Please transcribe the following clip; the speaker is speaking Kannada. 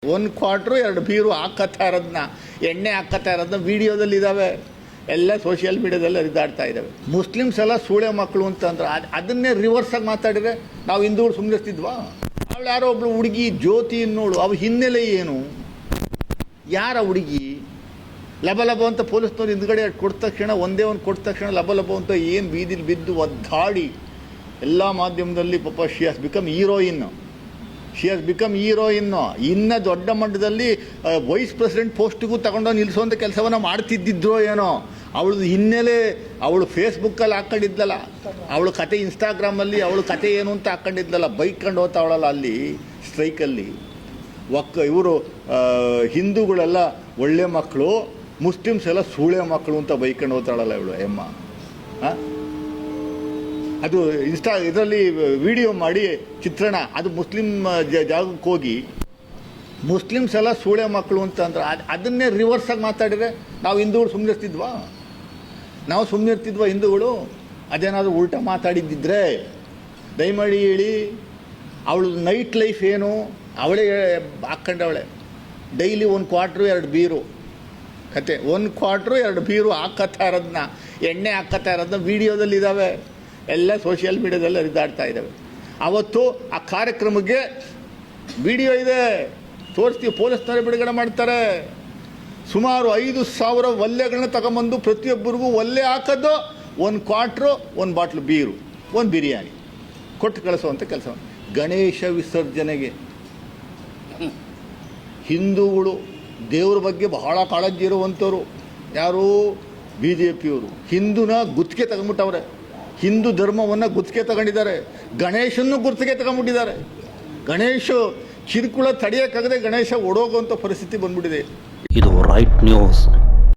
ಒಂದು ಕ್ವಾರ್ಟ್ರು 2 ಬೀರು ಹಾಕತ್ತಾ ಇರೋದನ್ನ, ಎಣ್ಣೆ ಹಾಕತ್ತಾ ಇರೋದನ್ನ ವಿಡಿಯೋದಲ್ಲಿ ಇದ್ದಾವೆ, ಎಲ್ಲ ಸೋಷಿಯಲ್ ಮೀಡಿಯಾದಲ್ಲಿ ಹರಿದಾಡ್ತಾ ಇದ್ದಾವೆ. ಮುಸ್ಲಿಮ್ಸ್ ಎಲ್ಲ ಸೂಳೆ ಮಕ್ಕಳು ಅಂತಂದ್ರೆ ಅದನ್ನೇ ರಿವರ್ಸಾಗಿ ಮಾತಾಡಿದ್ರೆ ನಾವು ಹಿಂದೂಗಳು ಸುಮ್ಮನಿರ್ತಿದ್ವಾ? ಅವಳು ಯಾರೋ ಒಬ್ಳು ಹುಡುಗಿ ಜ್ಯೋತಿ ಅನ್ನೋಳು, ಅವ ಹಿನ್ನೆಲೆ ಏನು, ಯಾರ ಹುಡುಗಿ? ಲಬ ಲಬ ಅಂತ ಪೊಲೀಸ್ನವ್ರು ಹಿಂದ್ಗಡೆ ಕೊಟ್ಟ ತಕ್ಷಣ ಒಂದೇ ಒಂದು ಕೊಟ್ಟ ತಕ್ಷಣ ಲಬ ಲಬ ಅಂತ ಏನು ಬೀದಿಲಿ ಬಿದ್ದು ಒದ್ದಾಡಿ ಎಲ್ಲ ಮಾಧ್ಯಮದಲ್ಲಿ ಪಾಪ ಶಿ ಹ್ಯಾಸ್ ಬಿಕಮ್ ಹೀರೋಯಿನ್ನು. ಇನ್ನು ದೊಡ್ಡ ಮಟ್ಟದಲ್ಲಿ ವೈಸ್ ಪ್ರೆಸಿಡೆಂಟ್ ಪೋಸ್ಟಿಗೂ ತಗೊಂಡು ನಿಲ್ಲಿಸುವಂಥ ಕೆಲಸವನ್ನು ಮಾಡ್ತಿದ್ದಿದ್ರೋ ಏನೋ. ಅವಳದು ಹಿನ್ನೆಲೆ ಅವಳು ಫೇಸ್ಬುಕ್ಕಲ್ಲಿ ಹಾಕ್ಕೊಂಡಿದ್ಲಲ್ಲ, ಅವಳು ಕತೆ ಇನ್ಸ್ಟಾಗ್ರಾಮಲ್ಲಿ ಅವಳು ಕತೆ ಏನು ಅಂತ ಹಾಕ್ಕೊಂಡಿದ್ಲಲ್ಲ, ಬೈಕ್ಕೊಂಡು ಹೋಗ್ತಾವಳಲ್ಲ ಅಲ್ಲಿ ಸ್ಟ್ರೈಕಲ್ಲಿ. ಇವರು ಹಿಂದೂಗಳೆಲ್ಲ ಒಳ್ಳೆ ಮಕ್ಕಳು, ಮುಸ್ಲಿಮ್ಸ್ ಎಲ್ಲ ಸೂಳೆ ಮಕ್ಕಳು ಅಂತ ಬೈಕೊಂಡು ಹೋಗ್ತಾಳಲ್ಲ ಇವಳು ಎಮ್ಮ. ಅದು ಇದರಲ್ಲಿ ವಿಡಿಯೋ ಮಾಡಿ ಚಿತ್ರಣ, ಅದು ಮುಸ್ಲಿಮ್ ಜಾಗಕ್ಕೆ ಹೋಗಿ ಮುಸ್ಲಿಮ್ಸ್ ಎಲ್ಲ ಸೂಳೆ ಮಕ್ಕಳು ಅಂತಂದ್ರೆ ಅದನ್ನೇ ರಿವರ್ಸಾಗಿ ಮಾತಾಡಿದರೆ ನಾವು ಹಿಂದೂಗಳು ಸುಮ್ಮನಿರ್ತಿದ್ವಾ ಹಿಂದೂಗಳು? ಅದೇನಾದರೂ ಉಲ್ಟಾ ಮಾತಾಡಿದ್ದಿದ್ರೆ ದಯಮಾಡಿ ಹೇಳಿ. ಅವಳು ನೈಟ್ ಲೈಫ್ ಏನು, ಅವಳೇ ಹಾಕ್ಕೊಂಡವಳೆ. ಡೈಲಿ 1 ಕ್ವಾರ್ಟ್ರು 2 ಬೀರು ಕತೆ, 1 ಕ್ವಾರ್ಟ್ರು 2 ಬೀರು ಹಾಕತ್ತಾ ಇರೋದನ್ನ, ಎಣ್ಣೆ ಹಾಕತ್ತಾ ಇರೋದನ್ನ ವಿಡಿಯೋದಲ್ಲಿ ಇದ್ದಾವೆ, ಎಲ್ಲ ಸೋಷಿಯಲ್ ಮೀಡಿಯಾದಲ್ಲಿ ಹರಿದಾಡ್ತಾ ಇದ್ದಾವೆ. ಅವತ್ತು ಆ ಕಾರ್ಯಕ್ರಮಕ್ಕೆ ವಿಡಿಯೋ ಇದೆ, ತೋರಿಸ್ತೀವಿ, ಪೊಲೀಸ್ನವರೇ ಬಿಡುಗಡೆ ಮಾಡ್ತಾರೆ. ಸುಮಾರು 5,000 ಒಲ್ಲೆಗಳನ್ನ ತಗೊಂಬಂದು ಪ್ರತಿಯೊಬ್ಬರಿಗೂ ಒಲ್ಲೆ ಹಾಕೋದು 1 ಕ್ವಾರ್ಟ್ರು 1 ಬಾಟ್ಲು ಬೀರು 1 ಬಿರಿಯಾನಿ ಕೊಟ್ಟು ಕಳಿಸುವಂಥ ಕೆಲಸ. ಗಣೇಶ ವಿಸರ್ಜನೆಗೆ ಹಿಂದೂಗಳು ದೇವ್ರ ಬಗ್ಗೆ ಬಹಳ ಕಾಳಜಿ ಇರುವಂಥವ್ರು ಯಾರು? BJPಯವರು ಹಿಂದೂನ ಗುತ್ತಿಗೆ ತಗೊಂಡ್ಬಿಟ್ಟವ್ರೆ, ಹಿಂದೂ ಧರ್ಮವನ್ನು ಗುತ್ತಿಗೆ ತಗೊಂಡಿದ್ದಾರೆ, ಗಣೇಶನ್ನು ಗುತ್ತಿಗೆ ತಗೊಂಡ್ಬಿಟ್ಟಿದ್ದಾರೆ. ಗಣೇಶ ಕಿರುಕುಳ ತಡೆಯೋಕ್ಕಾಗದೆ ಗಣೇಶ ಓಡೋಗುವಂಥ ಪರಿಸ್ಥಿತಿ ಬಂದ್ಬಿಟ್ಟಿದೆ. ಇದು ರೈಟ್ ನ್ಯೂಸ್.